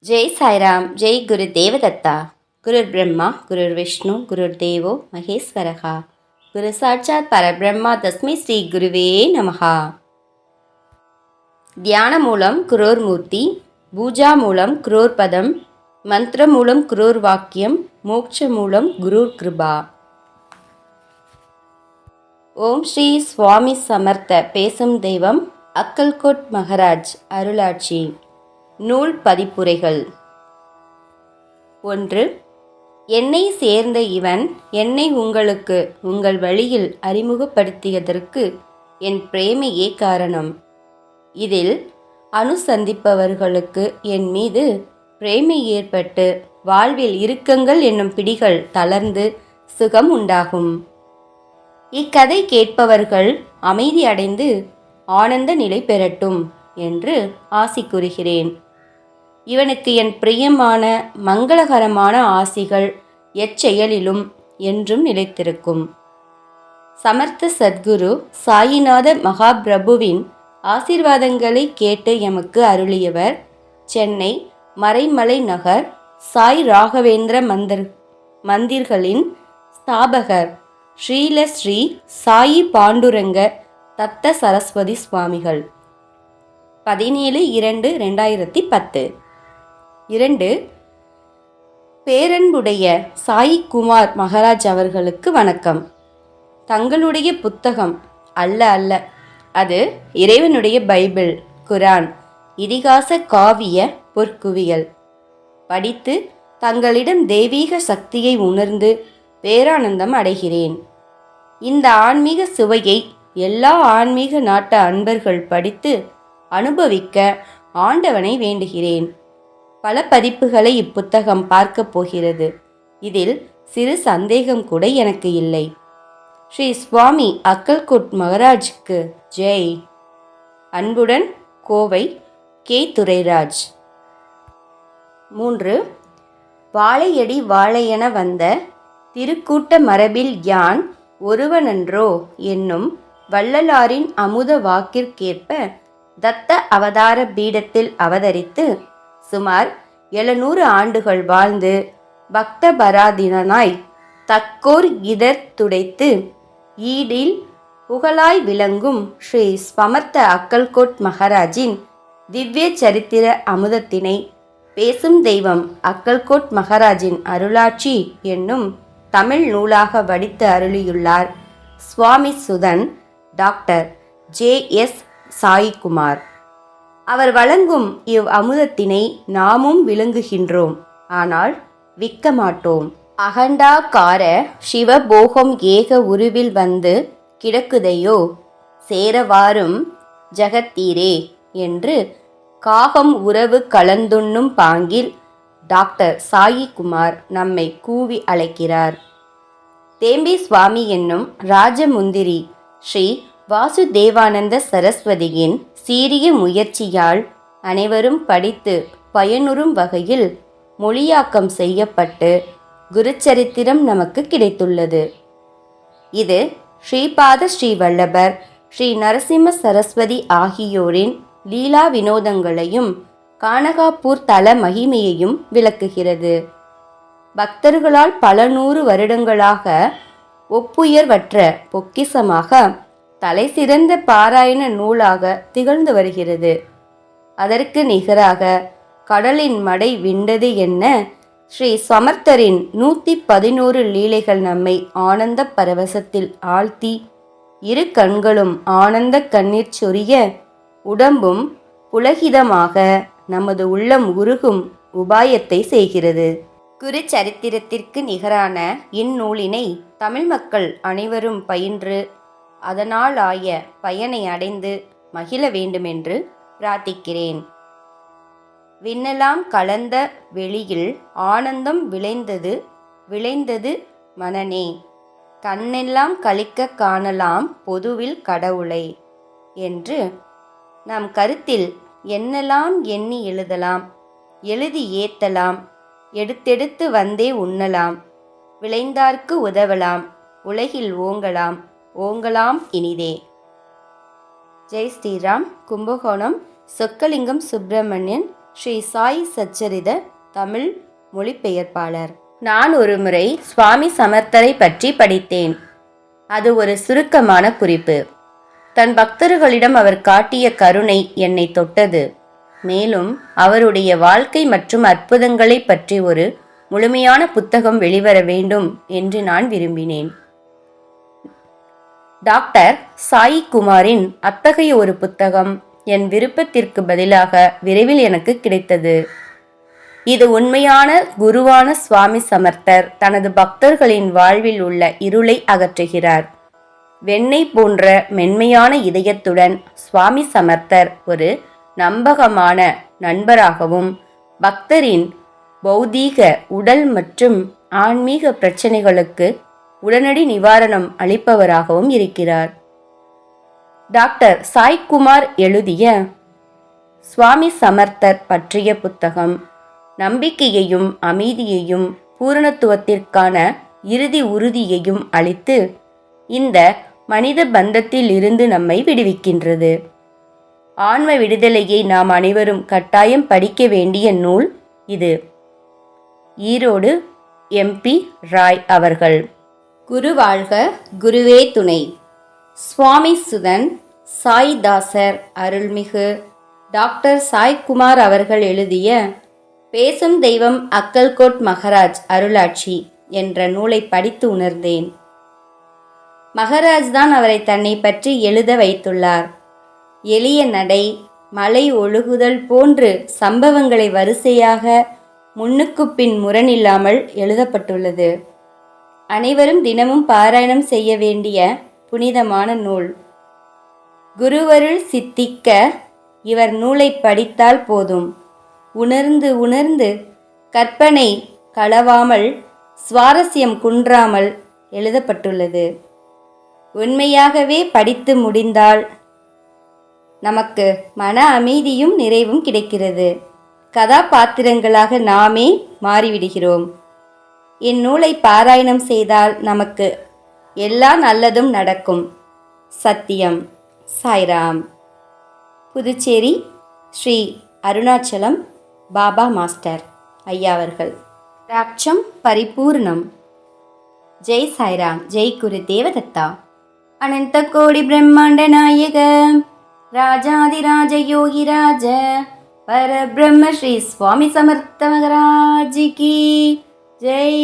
ஜெய் சாய்ராம். ஜெய் குரு தேவதத்தா. குருர் பிரம்மா குருர் விஷ்ணு குருர் தேவோ மகேஸ்வரகா. குரு சாட்சாத் பரபிரம்மா தஸ்மை ஸ்ரீ குருவே நமகா. தியான மூலம் குரோர் மூர்த்தி, பூஜா மூலம் குரோர் பதம், மந்திர மூலம் குரோர் வாக்கியம், மோட்ச மூலம் குருர் கிருபா. ஓம் ஸ்ரீ சுவாமி சமர்த்த. பேசும் தெய்வம் அக்கல்கோட் மகராஜ். அருளாட்சி. நூல் பதிப்புரைகள். 1. என்னை சேர்ந்த இவன் என்னை உங்களுக்கு உங்கள் வழியில் அறிமுகப்படுத்தியதற்கு என் பிரேமையே காரணம். இதில் அனுசந்திப்பவர்களுக்கு என் மீது பிரேமை ஏற்பட்டு வாழ்வில் இறுக்கங்கள் என்னும் பிடிகள் தளர்ந்து சுகம் உண்டாகும். இக்கதை கேட்பவர்கள் அமைதி அடைந்து ஆனந்த நிலை பெறட்டும் என்று ஆசி கூறுகிறேன். இவனுக்கு என் பிரியமான மங்களகரமான ஆசிகள் எச்செயலிலும் என்றும் நிலைத்திருக்கும். சமர்த்த சத்குரு சாயிநாத மகாபிரபுவின் ஆசீர்வாதங்களை கேட்டு எமக்கு அருளியவர் சென்னை மறைமலை நகர் சாய் ராகவேந்திர மந்திர்களின் ஸ்தாபகர் ஸ்ரீல ஸ்ரீ சாயி பாண்டுரங்க தத்த சரஸ்வதி சுவாமிகள். 17/2/2010. 2. பேரன்புடைய சாயி குமார் மகராஜ் அவர்களுக்கு வணக்கம். தங்களுடைய புத்தகம் அல்ல, அது இறைவனுடைய பைபிள், குரான், இதிகாச காவிய பொற்குவியல் படித்து தங்களிடம் தெய்வீக சக்தியை உணர்ந்து பேரானந்தம் அடைகிறேன். இந்த ஆன்மீக சுவையை எல்லா ஆன்மீக நாட்டு அன்பர்கள் படித்து அனுபவிக்க ஆண்டவனை வேண்டுகிறேன். பல பதிப்புகளை இப்புத்தகம் பார்க்கப் போகிறது. இதில் சிறு சந்தேகம் கூட எனக்கு இல்லை. ஸ்ரீ சுவாமி அக்கல்கோட் மகராஜுக்கு ஜெய். அன்புடன் கோவை கே. துரைராஜ். 3. வாழையடி வாழையென வந்த திருக்கூட்ட மரபில் யான் ஒருவனன்றோ என்னும் வள்ளலாரின் அமுத வாக்கிற்கேற்ப தத்த அவதார பீடத்தில் அவதரித்து சுமார் 700 ஆண்டுகள் வாழ்ந்து பக்த பராதீனாய் தக்கோர் இடர் துடைத்து ஈடில் புகழாய் விளங்கும் ஸ்ரீ சமர்த்த அக்கல்கோட் மகராஜின் திவ்ய சரித்திர அமுதத்தினை பேசும் தெய்வம் அக்கல்கோட் மகராஜின் அருளாட்சி என்னும் தமிழ் நூலாக வடித்து அருளியுள்ளார் சுவாமி சுதன் டாக்டர் J.S. சாயிகுமார். அவர் வழங்கும் இவ் அமுதத்தினை நாமும் விளங்குகின்றோம், ஆனால் விற்க மாட்டோம். அகண்டாகார சிவபோகம் ஏக உருவில் வந்து கிடக்குதையோ சேரவாரும் ஜகத்தீரே என்று காகம் உறவு கலந்துண்ணும் பாங்கில் டாக்டர் சாயிகுமார் நம்மை கூவி அழைக்கிறார். தேம்பி சுவாமி என்னும் ராஜமுந்திரி ஸ்ரீ வாசுதேவானந்த சரஸ்வதியின் சீரிய முயற்சியால் அனைவரும் படித்து பயனுறும் வகையில் மொழியாக்கம் செய்யப்பட்டு குருச்சரித்திரம் நமக்கு கிடைத்துள்ளது. இது ஸ்ரீபாத ஸ்ரீ வல்லபர், ஸ்ரீ நரசிம்ம சரஸ்வதி ஆகியோரின் லீலா வினோதங்களையும் கானகாப்பூர் தல மகிமையையும் விளக்குகிறது. பக்தர்களால் பல 100 வருடங்களாக ஒப்புயர்வற்ற பொக்கிசமாக தலை சிறந்த பாராயண நூலாக திகழ்ந்து வருகிறது. அதற்கு நிகராக கடலின் மடை விண்டது என்ன ஸ்ரீ சமர்த்தரின் 111 லீலைகள் நம்மை ஆனந்த பரவசத்தில் ஆழ்த்தி இரு கண்களும் ஆனந்த கண்ணீர் சொரிய உடம்பும் புலகிதமாக நமது உள்ளம் உருகும் உபாயத்தை செய்கிறது. குருச்சரித்திரத்திற்கு நிகரான இந்நூலினை தமிழ் மக்கள் அனைவரும் பயின்று அதனால் ஆய பயனை அடைந்து மகிழ வேண்டுமென்று பிரார்த்திக்கிறேன். விண்ணெல்லாம் கலந்த வெளியில் ஆனந்தம் விளைந்தது மனனே, கண்ணெல்லாம் களிக்க காணலாம் பொதுவில் கடவுளை என்று நம் கருத்தில் என்னெல்லாம் எண்ணி எழுதலாம், எழுதி ஏத்தலாம், எடுத்தெடுத்து வந்தே உண்ணலாம், விளைந்தார்க்கு உதவலாம், உலகில் ஓங்கலாம் இனிதே. ஜெய் ஸ்ரீராம். கும்பகோணம் சொக்கலிங்கம் சுப்பிரமணியன் ஸ்ரீ சாய் சச்சரித தமிழ் மொழிபெயர்ப்பாளர். நான் ஒருமுறை சுவாமி சமர்த்தரை பற்றி படித்தேன். அது ஒரு சுருக்கமான குறிப்பு. தன் பக்தர்களிடம் அவர் காட்டிய கருணை என்னை தொட்டது. மேலும் அவருடைய வாழ்க்கை மற்றும் அற்புதங்களை பற்றி ஒரு முழுமையான புத்தகம் வெளிவர வேண்டும் என்று நான் விரும்பினேன். டாக்டர் சாய் குமாரின் அத்தகைய ஒரு புத்தகம் என் விருப்பத்திற்கு பதிலாக விரைவில் எனக்கு கிடைத்தது. இது உண்மையான குருவான சுவாமி சமர்த்தர் தனது பக்தர்களின் வாழ்வில் உள்ள இருளை அகற்றுகிறார். வெண்ணெய் போன்ற மென்மையான இதயத்துடன் சுவாமி சமர்த்தர் ஒரு நம்பகமான நண்பராகவும் பக்தரின் பௌதீக உடல் மற்றும் ஆன்மீக பிரச்சனைகளுக்கு உடனடி நிவாரணம் அளிப்பவராகவும் இருக்கிறார். டாக்டர் சாய்குமார் எழுதிய சுவாமி சமர்த்தர் பற்றிய புத்தகம் நம்பிக்கையையும் அமைதியையும் பூரணத்துவத்திற்கான இறுதி உறுதியையும் அளித்து இந்த மனித பந்தத்தில் இருந்து நம்மை விடுவிக்கின்றது. ஆன்ம விடுதலையை நாம் அனைவரும் கட்டாயம் படிக்க வேண்டிய நூல் இது. ஈரோடு MP ராய் அவர்கள். குரு வாழ்க, குருவே துணை. சுவாமி சுதன் சாய்தாசர் அருள்மிகு டாக்டர் சாய்குமார் அவர்கள் எழுதிய பேசும் தெய்வம் அக்கல்கோட் மகராஜ் அருளாட்சி என்ற நூலை படித்து உணர்ந்தேன். மகராஜ் தான் அவரை தன்னை பற்றி எழுத வைத்துள்ளார். எளிய நடை, மலை ஒழுகுதல் போன்று சம்பவங்களை வரிசையாக முன்னுக்கு பின் முரணில்லாமல் எழுதப்பட்டுள்ளது. அனைவரும் தினமும் பாராயணம் செய்ய வேண்டிய புனிதமான நூல். குருவருள் சித்திக்க இவர் நூலை படித்தால் போதும். உணர்ந்து உணர்ந்து கற்பனை களவாமல் சுவாரஸ்யம் குன்றாமல் எழுதப்பட்டுள்ளது. உண்மையாகவே படித்து முடிந்தால் நமக்கு மன அமைதியும் நிறைவும் கிடைக்கிறது. கதாபாத்திரங்களாக நாமே மாறிவிடுகிறோம். இந்நூலை பாராயணம் செய்தால் நமக்கு எல்லா நல்லதும் நடக்கும். சத்தியம். சாய்ராம். புதுச்சேரி ஸ்ரீ அருணாச்சலம் பாபா மாஸ்டர் ஐயா அவர்கள். ராட்சம் பரிபூர்ணம். ஜெய் சாய்ராம். ஜெய் குரு தேவதத்தா. அனந்த கோடி பிரம்மாண்ட நாயக ராஜாதிராஜ யோகிராஜ பரபிரம்ம ஸ்ரீ சுவாமி சமர்த்த மகராஜ் கி ஜெய்.